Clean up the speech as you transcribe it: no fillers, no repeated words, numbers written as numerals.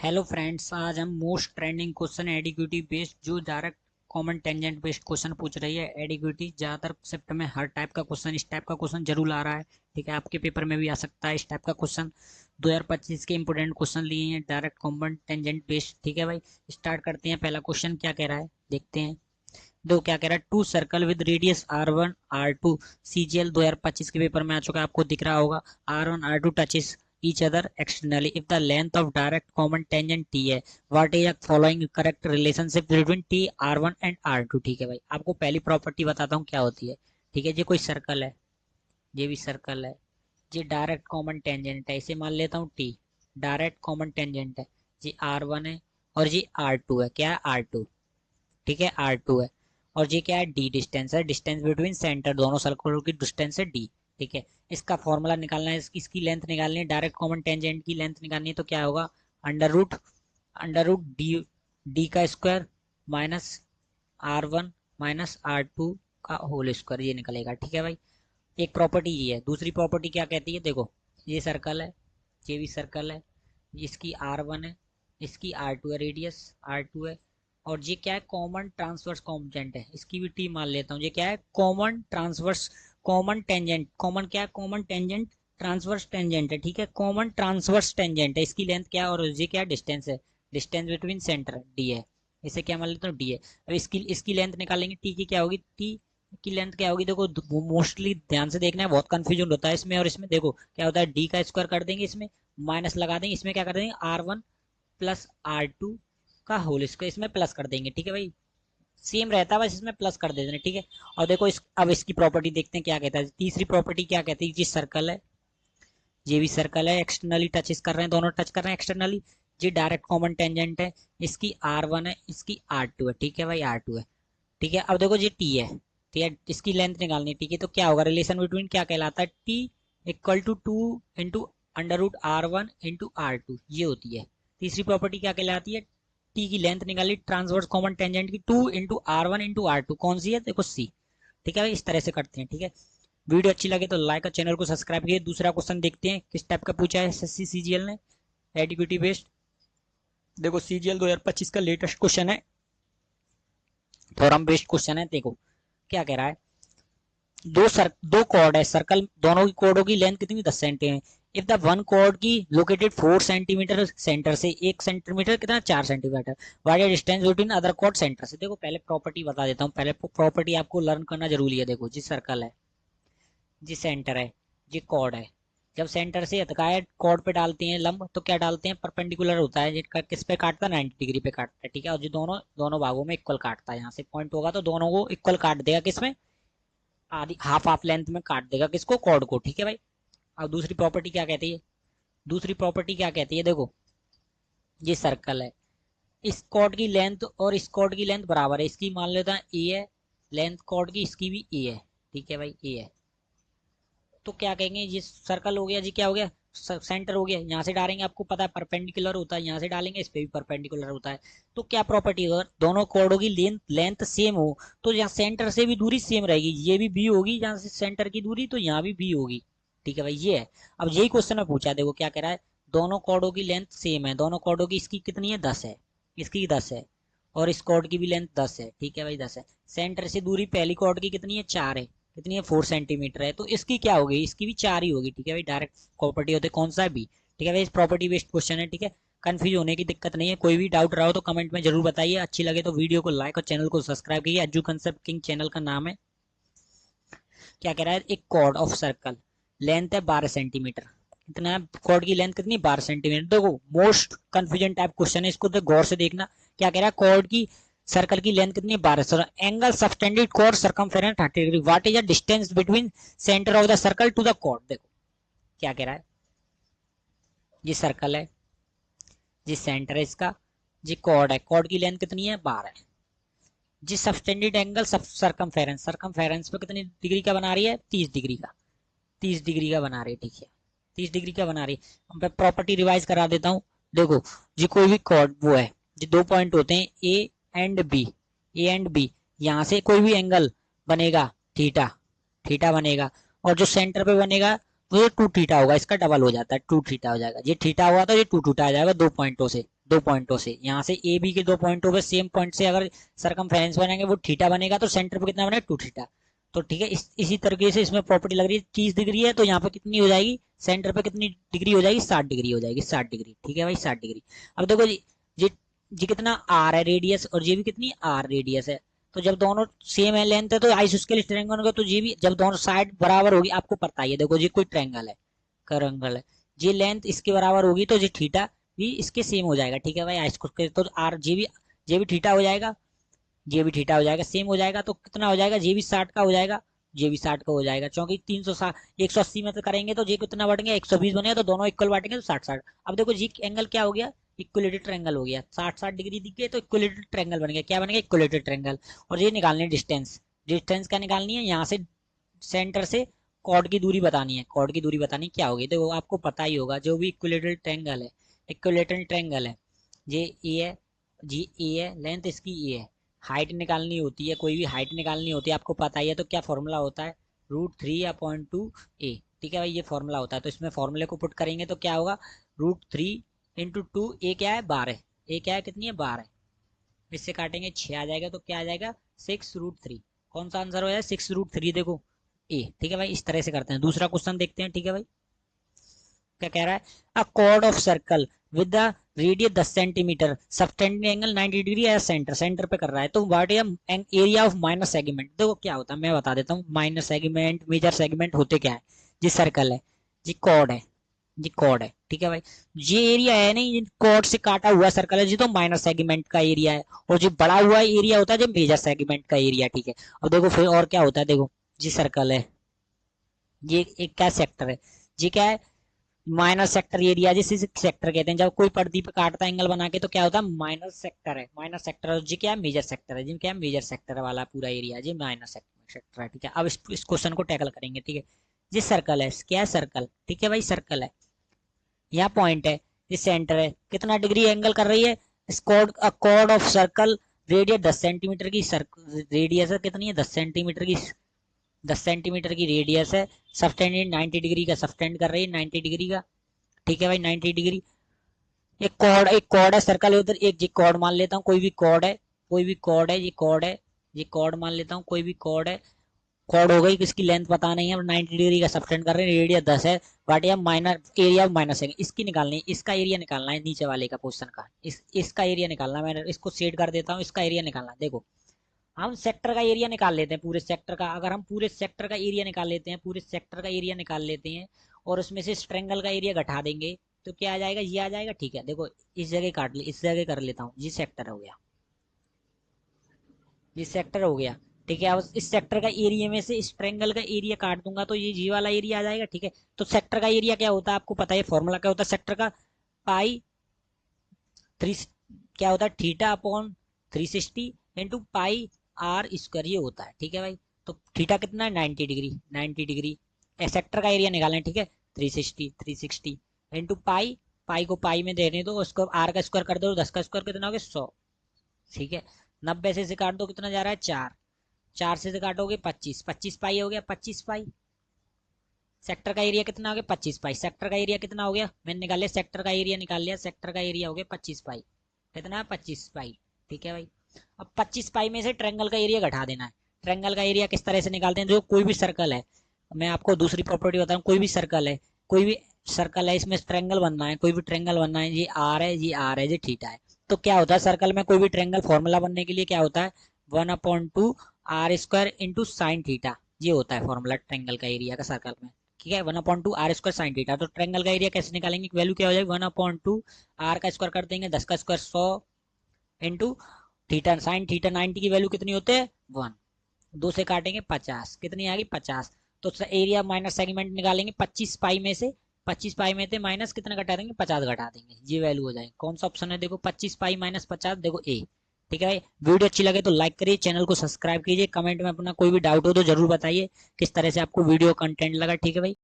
Hello friends, आज हम most trending question एडिक्विटी based जो direct common tangent based question पूछ रही है। एडिक्विटी ज़्यादातर शिफ्ट में हर टाइप का क्वेश्चन इस टाइप का क्वेश्चन जरूर आ रहा है। ठीक है, आपके पेपर में भी आ सकता है इस टाइप का क्वेश्चन। 2025 के इंपोर्टेंट क्वेश्चन लिए हैं डायरेक्ट कॉमन टेंजेंट बेस्ड। ठीक है भाई, स्टार्ट करते हैं। पहला क्वेश्चन क्या कह रहा है देखते हैं। दो क्या कह रहा है, two circle with radius R1 R2 CGL 2025 के पेपर में आ चुका है, आपको दिख रहा होगा। R1 R2 touches each other externally if the length of direct common tangent t है, what is the following correct relationship between t R1 and R2। ठीक है भाई, आपको पहली प्रॉपर्टी बताता हूँ क्या होती है। ठीक है, ये कोई सर्कल है, ये भी सर्कल है, ये डायरेक्ट कॉमन टेंजेंट है, इसे मान लेता हूँ t। डायरेक्ट कॉमन टेंजेंट है, ये R1 है और ये R2 है। क्या है? R2। ठीक है, R2 है और ये क्या है? D डिस्टेंस है, डिस्टेंस बिटवीन सेंटर, दोनों सर्कलों की डिस्टेंस है D। ठीक है, इसका फॉर्मूला निकालना है, इसकी लेंथ निकालनी है, डायरेक्ट कॉमन टेंजेंट की लेंथ निकालनी है। तो क्या होगा? अंडर रूट डी, डी का square minus R1 minus R2 का होल स्क्वायर, ये निकलेगा। ठीक है भाई, एक प्रॉपर्टी ये है। दूसरी प्रॉपर्टी क्या कहती है, देखो ये सर्कल है, ये भी सर्कल है, इसकी R1 है, इसकी R2 है, रेडियस R2 है, और ये क्या है? कॉमन ट्रांसवर्स कॉम्पोनेंट है, इसकी भी टी मान लेता हूँ। ये क्या है? Common transverse, common tangent, common क्या है? कॉमन टेंजेंट ट्रांसवर्स टेंजेंट है। ठीक है, कॉमन ट्रांसवर्स टेंजेंट है, इसकी लेंथ क्या है और ये क्या? डिस्टेंस है, डिस्टेंस बिटवीन सेंटर डी है, इसे क्या मान लेता हूँ? डी है। अब इसकी लेंथ निकालेंगे, टी की क्या होगी? टी की लेंथ क्या होगी? देखो मोस्टली ध्यान से देखना है, बहुत कंफ्यूजन होता है इसमें और इसमें। देखो क्या होता है, डी का स्क्वायर कर देंगे, इसमें माइनस लगा देंगे, इसमें क्या कर देंगे? R1 प्लस R2 का होल स्क्वायर, इसमें प्लस कर देंगे। ठीक है भाई, सेम रहता है, बस इसमें प्लस कर देते हैं। ठीक है, और देखो अब इसकी प्रॉपर्टी देखते हैं क्या कहता है। तीसरी प्रॉपर्टी क्या कहती है, जिस सर्कल है, ये भी सर्कल है, एक्सटर्नली टचेस कर रहे हैं, दोनों टच कर रहे हैं एक्सटर्नली, ये डायरेक्ट कॉमन टेंजेंट है, इसकी R1 है, इसकी R2 है। ठीक है भाई, R2 है। ठीक है, अब देखो ये टी है, ठीक है, इसकी लेंथ निकालनी है। ठीक है, तो क्या होगा? रिलेशन बिटवीन क्या कहलाता है? T equal to 2 into under root R1 into R2, ये होती है। तीसरी प्रॉपर्टी क्या कहलाती है? टी की लेंथ निकाली ट्रांसवर्स कॉमन टेंजेंट की, 2 इंटू R1 इंटू R2, कौन सी है? देखो सी। ठीक है भाई, इस तरह से करते हैं। ठीक है, वीडियो अच्छी लगे तो लाइक और चैनल को सब्सक्राइब कीजिए। दूसरा क्वेश्चन देखते हैं किस टाइप का पूछा है एसएससी सीजीएल ने, एडिक्विटी बेस्ड। देखो सीजीएल 2025 का लेटेस्ट क्वेश्चन है, थ्योरम बेस्ड क्वेश्चन है। देखो क्या कह रहा है, दो कॉर्ड है सर्कल, दोनों की कॉर्डों की लेंथ कितनी? 10 centimetre. If the one chord की लोकेटेड 4 सेंटीमीटर सेंटर से, 1 सेंटीमीटर कितना? 4 centimetre. What is distance between other chord centre से। देखो पहले प्रॉपर्टी बता देता हूँ, पहले प्रॉपर्टी आपको लर्न करना जरूरी है। देखो जी सर्कल है, जी सेंटर है, जी कॉर्ड है। जब सेंटर से हटकाए कॉर्ड पे डालते हैं लंब, तो क्या डालते हैं? परपेंडिकुलर होता है, किस पे काटता है? 90 डिग्री पे काटता है। ठीक है, और जो दोनों दोनों भागों में इक्वल काटता है, यहाँ से पॉइंट होगा तो दोनों को इक्वल काट देगा, किसमें? आधी हाफ हाफ लेंथ में काट देगा, किसको? कॉर्ड को। ठीक है भाई, अब दूसरी प्रॉपर्टी क्या कहती है? दूसरी प्रॉपर्टी क्या कहती है? देखो ये सर्कल है, इस कॉर्ड की लेंथ और इस कॉर्ड की लेंथ बराबर है, इसकी मान लेता है ए है लेंथ कॉर्ड की, इसकी भी ए है। ठीक है भाई, ए है। तो क्या कहेंगे, ये सर्कल हो गया जी, क्या हो गया? सेंटर हो गया। यहाँ से डालेंगे, आपको पता है परपेंडिकुलर होता है, यहाँ से डालेंगे इस पे भी परपेंडिकुलर होता है। तो क्या प्रॉपर्टी होगा? दोनों कॉर्डों की लेंथ लेंथ सेम हो तो यहाँ सेंटर से भी दूरी सेम रहेगी, ये भी बी होगी, यहाँ से सेंटर की दूरी तो यहाँ भी बी होगी। ठीक है भाई, ये है। अब यही क्वेश्चन में पूछा है, देखो क्या कह रहा है, दोनों कॉर्डों की लेंथ सेम है, दोनों कॉर्डों की, इसकी कितनी है? 10 है, इसकी 10 है, और इस कॉर्ड की भी लेंथ 10 है। ठीक है भाई, 10 है। सेंटर से दूरी पहली कॉर्ड की कितनी है? 4 है, कितनी है? 4 सेंटीमीटर है, तो इसकी क्या होगी? इसकी भी 4 ही होगी। ठीक है भाई, डायरेक्ट प्रॉपर्टी होते कौन सा है? बी। ठीक है भाई, प्रॉपर्टी बेस्ड क्वेश्चन है। ठीक है, कंफ्यूज होने की दिक्कत नहीं है, कोई भी डाउट रहा हो तो कमेंट में जरूर बताइए। अच्छी लगे तो वीडियो को लाइक और चैनल को सब्सक्राइब कीजिए, एजू कंसेप्ट किंग चैनल का नाम है। क्या कह रहा है, एक कॉर्ड ऑफ सर्कल लेंथ है 12 सेंटीमीटर, कितना है? कॉर्ड की लेंथ कितनी? 12 सेंटीमीटर। देखो मोस्ट कंफ्यूजन टाइप क्वेश्चन है, इसको तो गौर से देखना। क्या कह रहा है, कॉर्ड की सर्कल की लेंथ कितनी है? 12। Angle subtended chord circumference 30 degree, what is the distance between centre of the circle to the chord. देखो क्या कह रहा है, ये सर्कल है, ये सेंटर है इसका, ये कॉर्ड है, कॉर्ड की लेंथ कितनी है? 12 है। जी सबटेंडेड एंगल सर्कमफेरेंस, सर्कमफेरेंस पे कितनी डिग्री का बना रही है? 30 डिग्री का, 30 डिग्री का बना रही है। ठीक है, 30 डिग्री का बना रही है। मैं प्रॉपर्टी रिवाइज करा देता हूँ। देखो जी कोई भी कॉर्ड वो है, जी दो पॉइंट होते हैं A and B, A and B, यहाँ से कोई भी एंगल बनेगा थीटा, थीटा बनेगा, और जो सेंटर पे बनेगा वो 2 थीटा होगा, इसका डबल हो जाता है, 2 थीटा हो जाएगा। ये थीटा हुआ तो ये 2 थीटा आ जाएगा दो पॉइंटों से। दो पॉइंटों से, यहाँ से ए बी के दो पॉइंटों पे सेम पॉइंट से अगर सरकमफेरेंस बनाएंगे वो थीटा बनेगा, तो सेंटर पे कितना बनेगा 2 थीटा। तो ठीक है, इसी तरीके से इसमें प्रॉपर्टी लग रही है 30 डिग्री है, तो यहाँ पे कितनी हो जाएगी, सेंटर पे कितनी डिग्री हो जाएगी, 60 डिग्री हो जाएगी, 60 डिग्री। ठीक है भाई, 60 डिग्री। अब देखो जी, ये ये कितना आर है रेडियस, और ये भी कितनी आर रेडियस है। तो जब दोनों सेम है लेंथ है तो आइसोस्केलिस ट्रायंगल होगा, तो ये भी जब दोनों साइड बराबर होगी, आपको पता ही है, देखो ये कोई ट्रायंगल है, करंगल है, ये लेंथ इसके बराबर होगी तो ये थीटा भी इसके सेम हो जाएगा। ठीक है भाई, आइसोस्केलिस तो आर ये भी थीटा हो जाएगा, ये भी थीटा हो जाएगा, सेम हो जाएगा, तो कितना हो जाएगा, ये भी 60 का हो जाएगा, ये भी 60 का हो जाएगा, क्योंकि 360 180 में तो करेंगे तो ये कितना बढ़ेंगे 120 बनेगा, तो दोनों इक्वल बांटेंगे तो 60-60। अब देखो जी एंगल क्या हो गया, इक्वलेटेड ट्रायंगल हो गया, 60-60 डिग्री दिख गए तो इक्वलेटेड ट्रायंगल बन गया। क्या बन गया, इक्वलेटेड ट्रायंगल। और ये निकालनी है डिस्टेंस, डिस्टेंस क्या निकालनी है, यहाँ से सेंटर से कॉर्ड की दूरी बतानी है, कॉर्ड की दूरी बतानी क्या होगी, देखो आपको पता ही होगा, जो भी इक्वलेटेड ट्रायंगल है, इक्वलेटेड ट्रायंगल है, ये ए है, जी ए है, लेंथ इसकी ए है, हाइट निकालनी होती है, कोई भी हाइट निकालनी होती है आपको पता ही है, तो क्या फॉर्मूला होता है, √3/2 ए। ठीक है भाई, ये फॉर्मूला होता है, तो इसमें फॉर्मूले को पुट करेंगे तो क्या होगा, √3 × 2, ए क्या है 12, ए क्या है कितनी है 12, इससे काटेंगे 6 आ जाएगा, तो क्या आ जाएगा 6√3। कौन सा आंसर हो जाएगा 6√3, देखो ए। ठीक है भाई, इस तरह से करते हैं। दूसरा क्वेश्चन देखते हैं। ठीक है भाई, क्या कह रहा है, a chord of circle with the radius 10 centimetre, subtending angle 90 degree as centre, centre पे कर रहा है, तो what is area of minor segment. देखो क्या होता है मैं बता देता हूँ, माइनर सेगमेंट मेजर सेगमेंट होते क्या है, जी सर्कल है, जी कॉर्ड है, जी कॉर्ड है। ठीक है भाई, ये एरिया है नहीं, कॉर्ड से काटा हुआ सर्कल है जी, तो माइनर सेगमेंट का एरिया है, और जो बड़ा हुआ एरिया होता है जो मेजर सेगमेंट का एरिया। ठीक है, अब देखो फिर और क्या होता है, देखो जी सर्कल है, ये एक क्या सेक्टर है, जी क्या है माइनर सेक्टर एरिया, जिसे सेक्टर कहते हैं, जब कोई पर्दी पे काटता है एंगल बना के तो क्या होता है माइनर सेक्टर है, माइनर सेक्टर। जी क्या है मेजर सेक्टर है, जी क्या है मेजर सेक्टर वाला पूरा एरिया जी माइनर सेक्टर है। ठीक है, अब इस क्वेश्चन को टैकल करेंगे। ठीक है, ये सर्कल है, क्या है सर्कल, ठीक है भाई सर्कल है, यहाँ पॉइंट है, ये सेंटर है, कितना डिग्री एंगल कर रही है, chord of circle radius 10 centimetre की, रेडियस है कितनी है 10 सेंटीमीटर की, 10 सेंटीमीटर की रेडियस है, सबटेंडेड 90 डिग्री का सबटेंड कर रही है, 90 डिग्री का। ठीक है भाई 90 डिग्री। एक कॉर्ड है सर्कल है उधर, एक जी कॉर्ड मान लेता हूँ, कोई भी कॉर्ड है, कोई भी कॉर्ड है, ये कॉर्ड है, ये कॉर्ड मान लेता हूँ, कोई भी कॉर्ड है, कॉर्ड हो गई, किसकी लेंथ पता नहीं है, 90 डिग्री का सबटेंड कर रहे हैं, रेडियस 10 है, बट यह माइनर एरिया माइनस है, इसकी निकालनी है, इसका एरिया निकालना है, नीचे वाले का पोर्शन का, इसका एरिया निकालना है, मैं इसको सेट कर देता हूँ, इसका एरिया निकालना है। देखो हम सेक्टर का एरिया निकाल लेते हैं, पूरे सेक्टर का, अगर हम पूरे सेक्टर का एरिया निकाल लेते हैं, पूरे सेक्टर का एरिया निकाल लेते हैं, और उसमें से ट्रायंगल का एरिया घटा देंगे, तो क्या आ जाएगा, ये आ जाएगा। ठीक है, देखो इस जगह काट ले, इस जगह कर लेता हूँ, ये सेक्टर हो गया, ये सेक्टर हो गया। ठीक है, अब इस सेक्टर का एरिया में से इस ट्रायंगल का एरिया काट दूंगा, तो ये जी वाला एरिया आ जाएगा। ठीक है, तो सेक्टर का एरिया क्या होता है आपको पता है, फॉर्मूला क्या होता है सेक्टर का, पाई 3, क्या होता है θ/360 पाई आर स्क्वायर, ये होता है। ठीक है भाई, तो थीटा कितना है 90 डिग्री, 90 डिग्री, सेक्टर का एरिया निकालें। ठीक है, 360 इंटू पाई, पाई को पाई में देने दो, उसको आर का स्क्वायर कर दो, 10 का स्क्वायर कितना हो गया 100। ठीक है, 90 से काट दो, कितना जा रहा है 4, 4 से काटोगे 25, 25 पाई हो गया, 25 पाई। सेक्टर का एरिया कितना हो गया 25 पाई, सेक्टर का एरिया कितना हो गया, मैंने निकाल लिया सेक्टर का एरिया, निकाल लिया सेक्टर का एरिया हो गया 25 पाई, कितना 25 पाई। ठीक है भाई, अब 25 पाई में से ट्रायंगल का एरिया घटा देना है। ट्रायंगल का एरिया किस तरह से निकालते हैं, जो कोई भी सर्कल है, मैं आपको दूसरी प्रॉपर्टी बताऊं, कोई भी सर्कल है, कोई भी सर्कल है, इसमें ट्रायंगल बनना है, कोई भी ट्रायंगल बनना है, ये आर है, ये आर है, ये थीटा है, तो क्या होता है सर्कल में कोई भी ट्रायंगल फॉर्मूला बनने के लिए क्या होता है 1/2 r² × sin थीटा, ये होता है फॉर्मूला ट्रायंगल का एरिया का सर्कल में। ठीक है, 1/2 r² sin थीटा, तो ट्रायंगल का एरिया कैसे निकालेंगे, वैल्यू क्या हो जाएगी 1/2 r का स्क्वायर कर देंगे, 10 का square 100 into theta, sine theta 90 की वैल्यू कितनी होती है 1, 2 से काटेंगे 50, कितनी आ गई 50। तो एरिया माइनस सेगमेंट निकालेंगे 25 पाई में से, 25 पाई में से माइनस कितना घटा देंगे 50 घटा देंगे, ये वैल्यू हो जाएगी। कौन सा ऑप्शन है, देखो 25 पाई माइनस 50, देखो ए। ठीक है भाई, वीडियो अच्छी लगे तो लाइक करिए, चैनल को सब्सक्राइब कीजिए, कमेंट में अपना कोई भी डाउट हो तो जरूर बताइए किस तरह से आपको वीडियो कंटेंट लगा। ठीक है भाई।